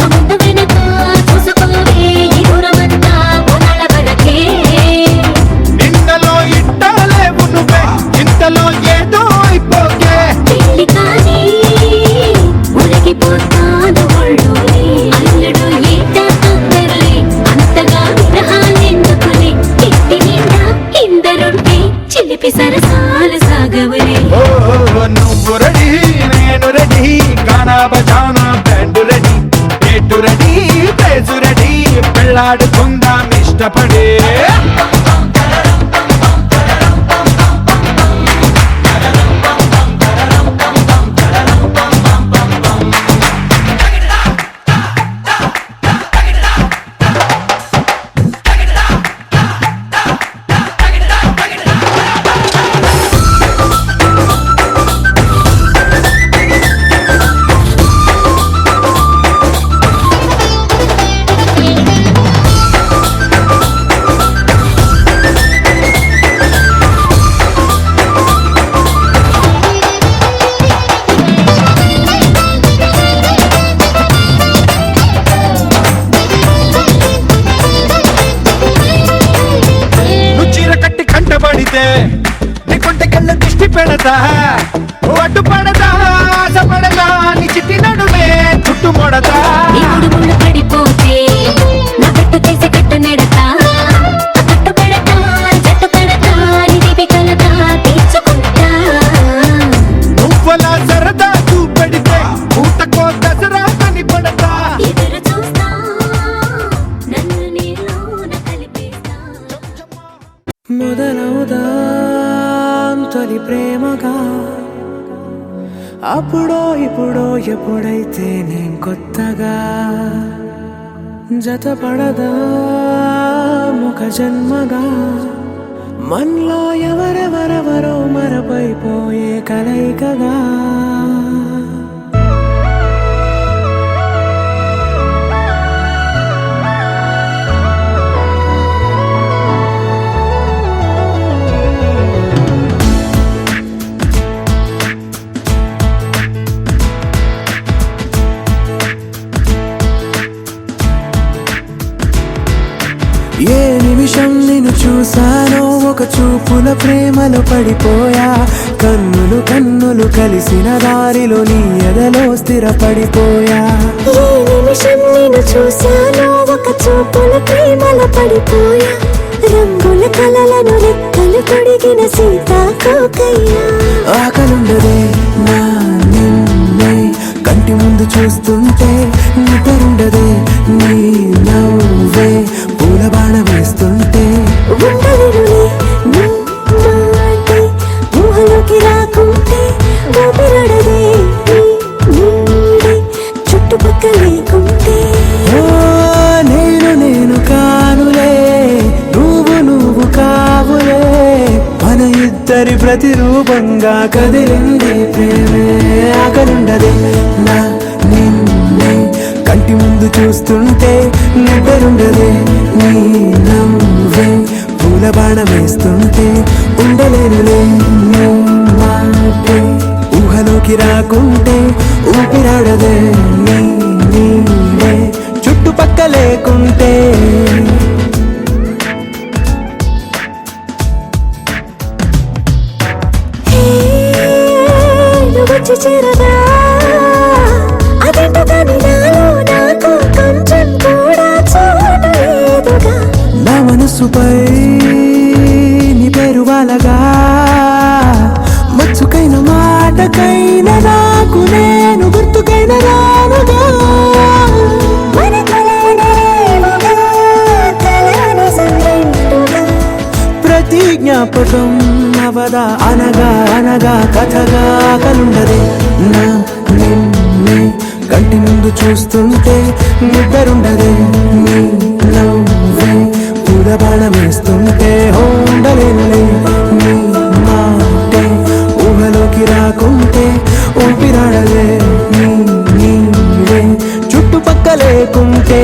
ముందు వెనక చూసుకోవే ఈ దూరమంతా కొనాల వరకే నిన్నలో ఇట్టాలేవు నువ్వే ఇంతలో ఏదో అయిపోకే పెళ్లి కానీ ఉలగిపోతాను ఒళ్ళోనే అల్లుడు ఈట తొందరలే అంతగా విరహాలెందుకులే మాట్లాడుకుందాం ఇష్టపడే నీకుంటకెళ్ళ దృష్టి పెడతా అడ్డు పడదా ఆశపడదా నీ చిట్టి నడుమే చుట్టుమొడతా ముళ్ళు పడిపోతే నా కట్టు తీసి కట్టు నెడతా కట్టు పెడతా జట్టు పెడతా నీ దీపికలతా తీర్చుకుంటా నువ్వలా సరదా చూపెడితే ఊటకో దసరా కని పడతా ఎదురు చూస్తా నన్ను నీలోన కలిపేస్తా మొదలవుదాం తొలి ప్రేమగా అప్పుడో ఇప్పుడో ఎప్పుడైతే నేను కొత్తగా జతపడదా ఒక జన్మగా మనలో ఎవరెవరెవరో మరపైపోయే కలయికగా ఏ నిమిషం నిన్ను చూసానో ఒక చూపుల ప్రేమలో పడిపోయా కన్నులు కన్నులు కలిసిన దారిలో నీ ఎదలో స్థిరపడిపోయా ఏ నిమిషం నేను చూశానో ఒక చూపుల ప్రేమలో పడిపోయా రంగుల కలలను రెక్కలు తొడిగిన సీతాకోకయ్యా ఆకలుండదే నా నిన్నే కంటి ముందు చూస్తుంటే నిద్రుండదే నీ నవ్వే పూల బాణ వేస్తుంటే ఉండలేనులే నీ మాటే ఊహలోకి రాకుంటే ఊపిరాడదే నీ నీడే చుట్టుపక్కల లేకుంటే ఓ నేను కానులే నువ్వు కావులే మన ఇద్దరి ప్రతిరూపంగా కదిలింది ప్రేమే ఆకలుండదే నా నిన్నే కంటి ముందు చూస్తుంటే నిద్రుండదే నీ నవ్వే పూల బాణ వేస్తుంటే ఉండలేనులే నీ మాటే ఊహలోకి రాకుంటే ఊపిరాడదే నీ నీడే చుట్టుపక్క లేకుంటే వచ్చి చేరదా అదేంటో కానీ నాలో నాకు కొంచెం కూడా చోటు లేదుగా నా మనసుపై నీ పేరు వాలగా మచ్చుకైన మాటకైన నాకు నేను గుర్తుకైన రానుగా మన కలనేముగా కలని సంగంటుగా ప్రతి జ్ఞాపకం అవదా అనగా అనగా కథగా కలుండదే నా నిన్నే కంటి ముందు చూస్తుంటే నిద్రుండదే నీ నవ్వే పూల బాణ వేస్తుంటే ఉండలేనులే నీ మాటే ఊహలోకి రాకుంటే ఊపిరాడలే నీ నీడే చుట్టుపక్క లేకుంటే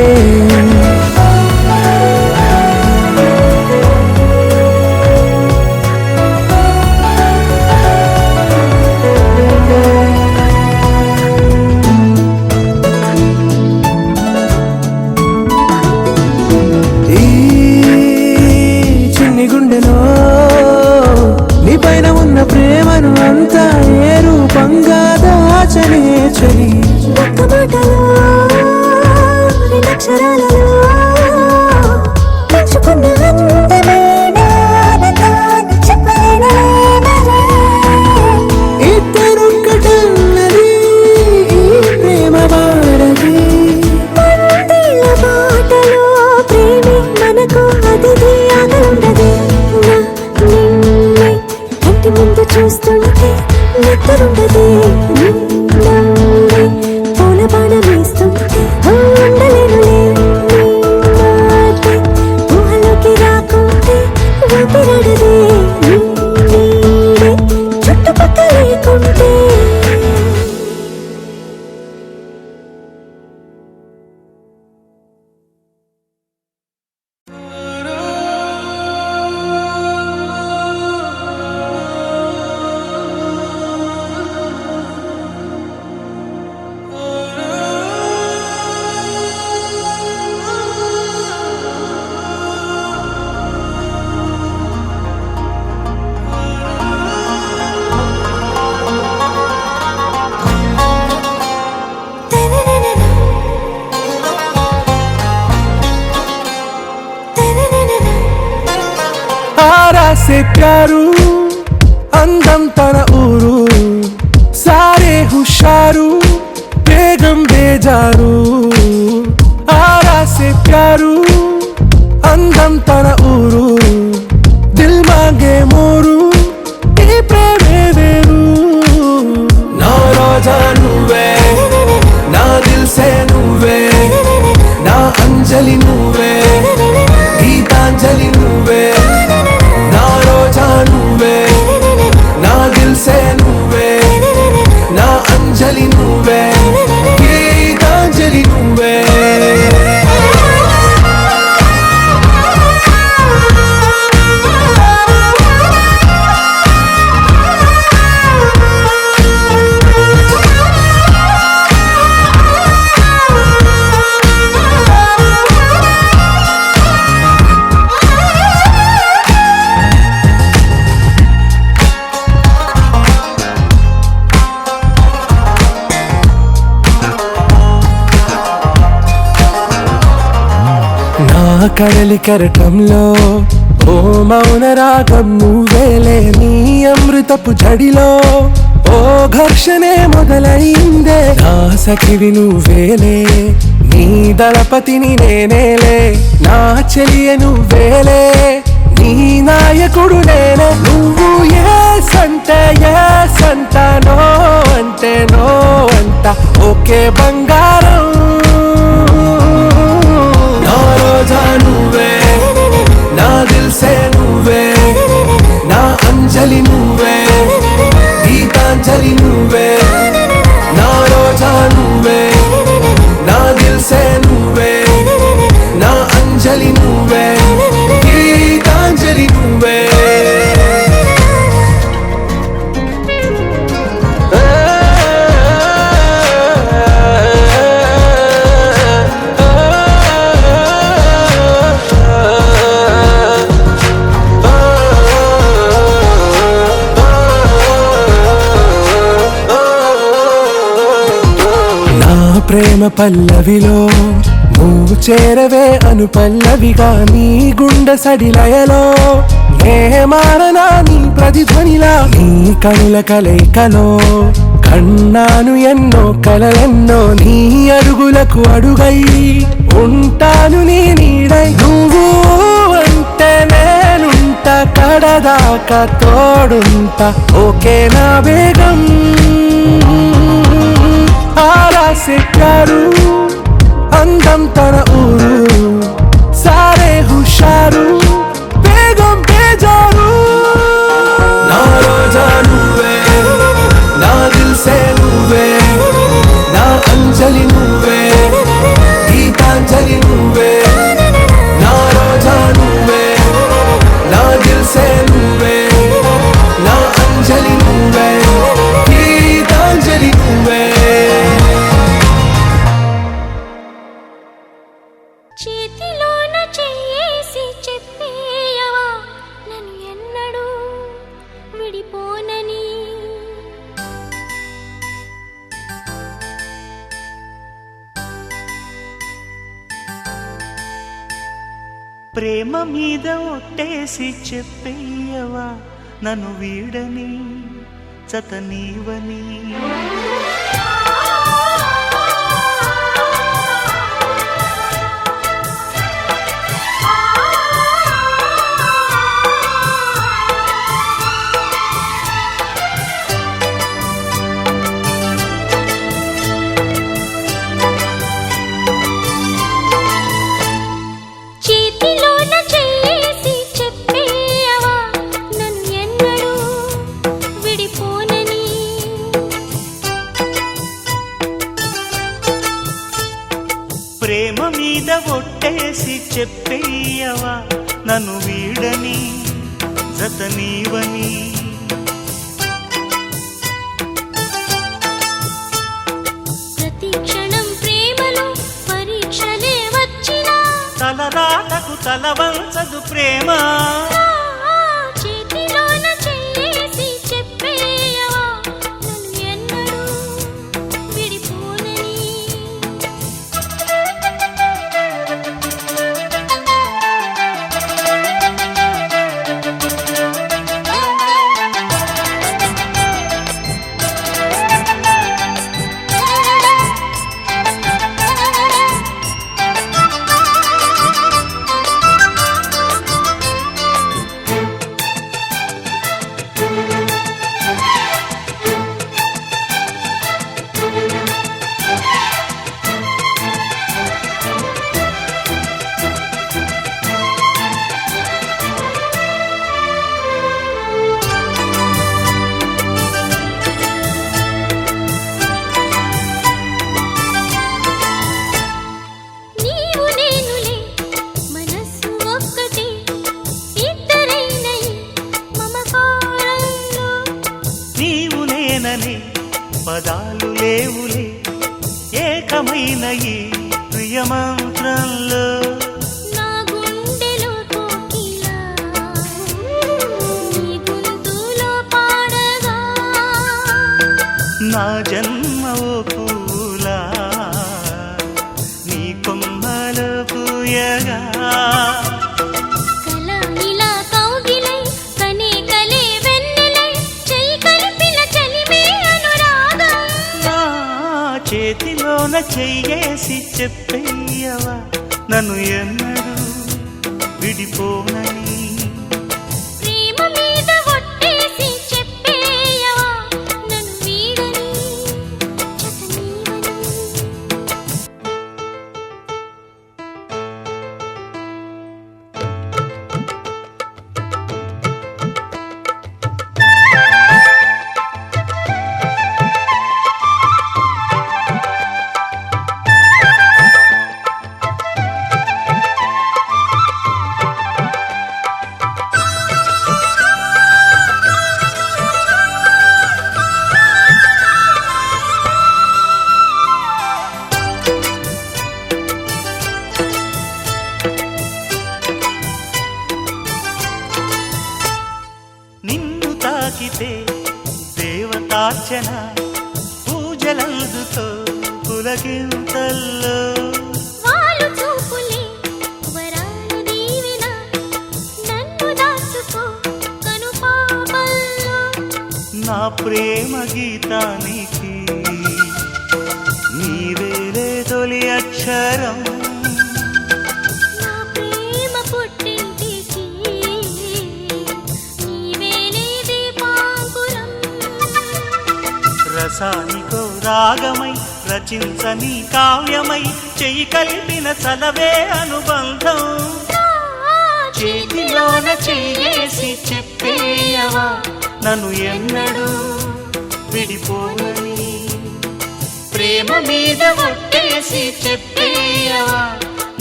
ఆరా సే ప్యారు అందం తన ఊరు సారే హుషారు బేగం బేజారు ఆరా సే ప్యారు అందం తన ఊరు దిల్ మాంగే మోరు ఈ ప్రేమే వేరు నా రోజా నువ్వే నా దిల్ సే నువ్వే నా అంజలి నువ్వే గీతాంజలి నువ్వే నా రోజా నువ్వే నా దిల్ సే నువ్వే నా అంజలి నువ్వే గీతాంజలి నువ్వే కడలి కెరటంలో ఓ మౌన రాగం నువ్వేలే నీ అమృతపు జడిలో ఓ ఘర్షణే మొదలైందే నా సఖివి నువ్వేలే నీ దళపతిని నేనేలే నా చెలియ నువ్వేలే నీ నాయకుడు నేనే నువ్వు ఏ సంట నో అంటే నో అంట ఓకే బంగారం నా రోజా నువ్వే నా దిల్ సే నువ్వే నా అంజలి నువ్వే గీతాంజలి నువ్వే నా రోజా నువ్వే నా దిల్ సే నువ్వే నా అంజలి నువ్వే గీతాంజలి నువ్వే ప్రేమ పల్లవిలో నువ్వు చేరవే అను పల్లవిగా నీ గుండె సడిలయలో నే మారనా నీ ప్రతిధ్వనిలా నీ కనుల కలయికలో కన్నాను ఎన్నో కలలెన్నో నీ అడుగులకు అడుగై ఉంటాను నీ నీడై నువ్వు అంటే నేనుంట కడదాకా తోడుంట ఓకే నా వేగం ఆరా సే ప్యారు అందం తన ఊరు సారే హుషారు బేగం బేజారు నా రోజా నువ్వే నా దిల్ సే నువ్వే నా అంజలి నువ్వే గీతాంజలి నువ్వే నా రోజా నువ్వే నా దిల్ సే నువ్వే నా అంజలి నువ్వే గీతాంజలి నువ్వే చేతిలోన చేసి చెప్పేయవా నన్ను ఎన్నడూ విడిపోనని ప్రేమ మీద ఒట్టేసి చెప్పేయవా నన్ను వీడని చతనీవని ప్రేమ మీద ఒట్టేసి చెప్పేయవా నన్ను వీడని జతనీవని ప్రతి క్షణం ప్రేమలో పరీక్షలే వచ్చినా తలరాటకు తల వంచదు ప్రేమ చేతిలోన చేసి చెప్పేయవా నన్ను ఎన్నడూ విడిపోనని చెయ్యేసి చెప్పేయవా నన్ను ఎన్నడూ విడిపోనని. ప్రేమ మీద ఒట్టేసి చెప్పేయవా నన్ను వీడని జత నీవని. నిన్ను తాకితే దేవతార్చన పూజలందుతో పులకింతల్లో. వాళ్ళు చూపులే వరాలు దీవెన నన్ను దాచుకో కను పాపల్లో. నా ప్రేమ గీతానికి నీవేలే తొలి అక్షరం. నా ప్రేమ పుట్టింటికి నీవేలే దీపాంకురం. రసానికో రాగమై రచించని కావ్యమై చెయ్యి కలిపిన చలవే అనుబంధం. చేతిలోన చెయ్యేసి చెప్పేయవా నన్ను ఎన్నడూ విడిపోనని. ప్రేమ మీద ఒట్టేసి చెప్పేయవా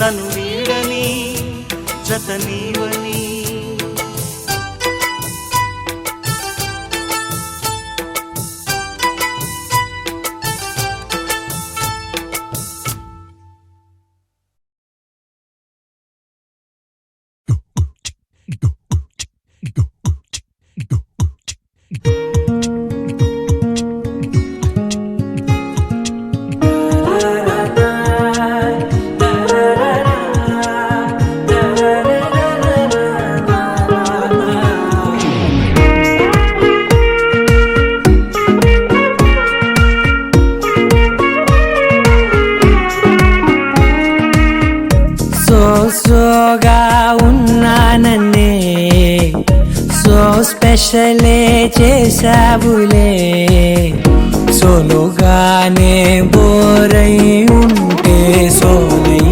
నన్ను వీడని జత నీవని. సోగా ఉన్నానన్నే సో స్పెషలే చేసావులే. సోలుగానే బోరై ఉంటే సోలై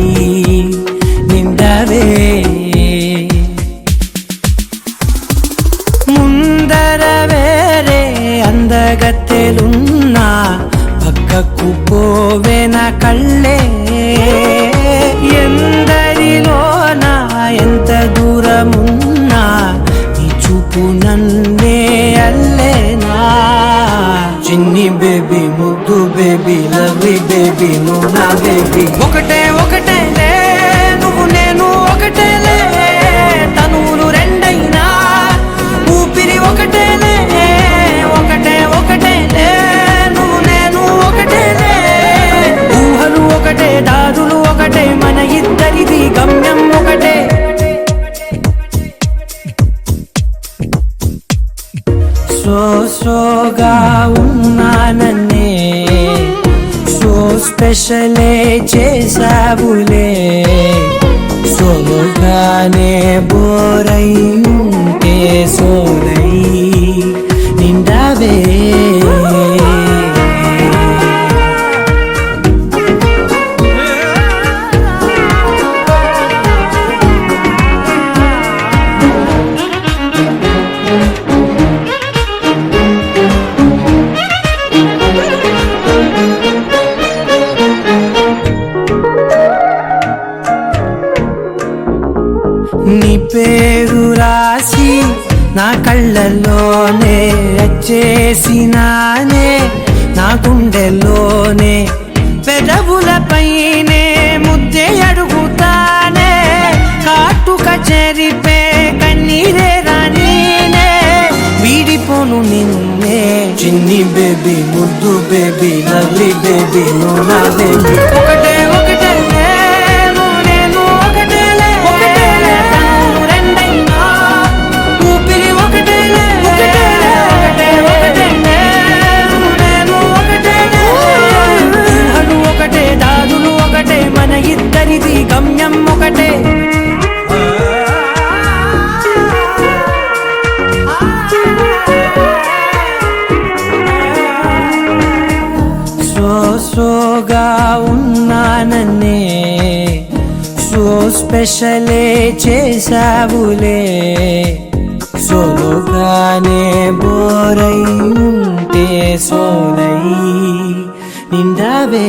నిండవే. ముందర వేరే అందగత్తెలున్నా పక్కకు పోవేన కళ్ళే. ఎందరిలోనా ఎంత దూరమున్నా నీ చూపు నన్నే అల్లేనా. చిన్ని బేబీ ముద్దు బేబీ లవ్లీ బేబీ నువ్వు నా బేబీ. ఒకటే ఒకటేలే నువ్వు నేను ఒకటేలే. తనువులు రెండైనా ఊపిరి ఒకటేలే. ఒకటే ఒకటేలే నువ్వు నేను ఒకటేలే. ఊహలు ఒకటే దారులు ఒకటే మన ఇద్దరిది గమ్యం ఒకటే. సోగా ఉన్నానన్నే సో స్పెషలే చేసావులే. సోలుగానే బోరై ఉంటే సోలై నిండవే. నీ పేరు రాసి నా కళ్ళల్లోనే వచ్చేసినానే. నా గుండెల్లోనే పెదవులపైనే ముద్దే అడుగుతానే. కాటుక చెరిపే కన్నీరే రానీనే. వీడిపోను నిన్నే చిన్ని బేబీ ముద్దు బేబీ లవ్లీ బేబీ నువ్వు నా బేబీ. ఒకటే ఒకటేలే నువ్వు నేను ఒకటేలే. ఒకటేలే తనువులు రెండైనా ఊపిరి ఒకటేలే. ఒకటే ఒకటేలే నువ్వు నేను ఒకటేలే. ఊహలు ఒకటే స్పెషలే చేసావులే సోలోగానే బోరై ఉంటే సోలై నిండావే